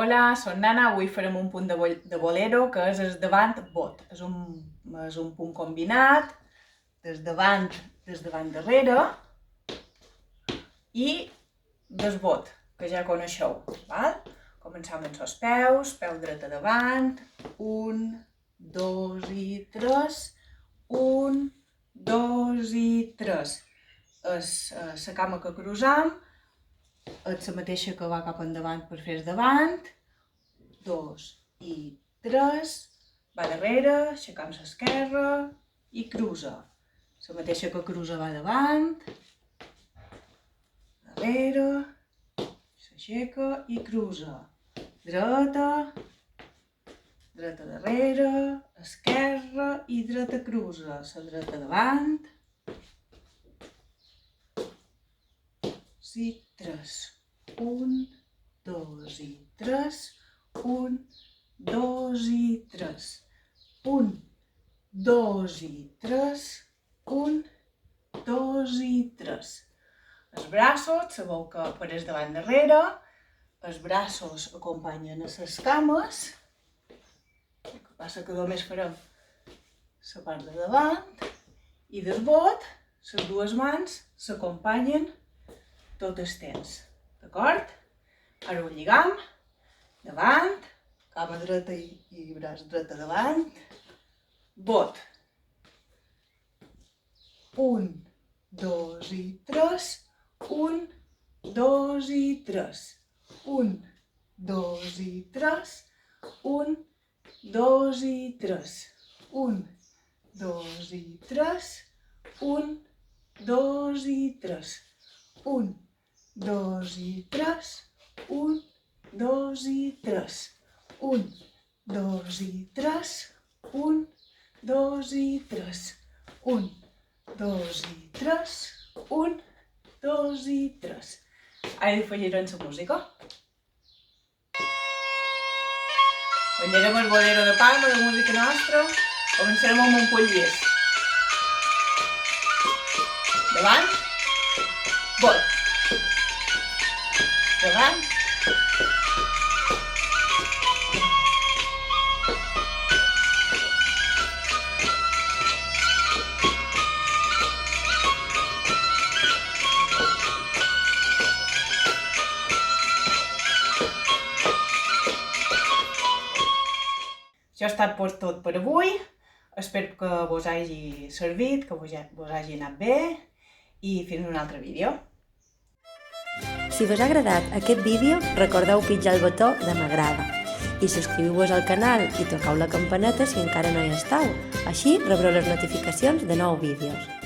Hola, soc Nana. Avui farem un punt de bolero, que és el davant bot. És un punt combinat, des davant darrere i del bot, que ja coneixeu. Val? Començam amb els peus, peu dret a davant, 1, 2 i 3, 1, 2 i 3. La cama que cruzam és la mateixa que va cap endavant per fer davant, 2 i 3, va darrere, aixecam l'esquerra i cruza. La mateixa que cruza va davant, darrere, s'aixeca i cruza. Dreta, dreta darrere, esquerra i dreta cruza. La dreta davant, i 3, 1, 2 i 3, 1, 2 i 3, 1, 2 i 3, 1, 2 i 3. Els braços, sabeu que per el davant darrere, els braços acompanyen a les cames, el que passa que només farem la part de davant, i del bot, les dues mans s'acompanyen tot el temps, d'acord? Ara ho lligam, davant, cama dreta i braç dreta davant, bot, 1, 2 i 3, 1, 2 i 3, 1, 2 i 3, 1, 2 i 3, 1, 2 i 3, 1, 2 i 3, 1, 2 i 3, 1, 2 i 3, 1, 2 i 3, 1, 2 i 3, 1, 2 i 3, 1, 2 i 3. Ara afegirem la música. Ballarem el bolero de Palma, la música nostra. Començarem amb un Montpellier. Davant, bot, davant, això ha estat tot per avui. Espero que vos hagi servit, que vos hagi anat bé i fins un altre vídeo. Si vos ha agradat aquest vídeo, recordeu pitjar el botó de m'agrada i subscriviu-vos al canal i tocau la campaneta si encara no hi esteu. Així rebreu les notificacions de nous vídeos.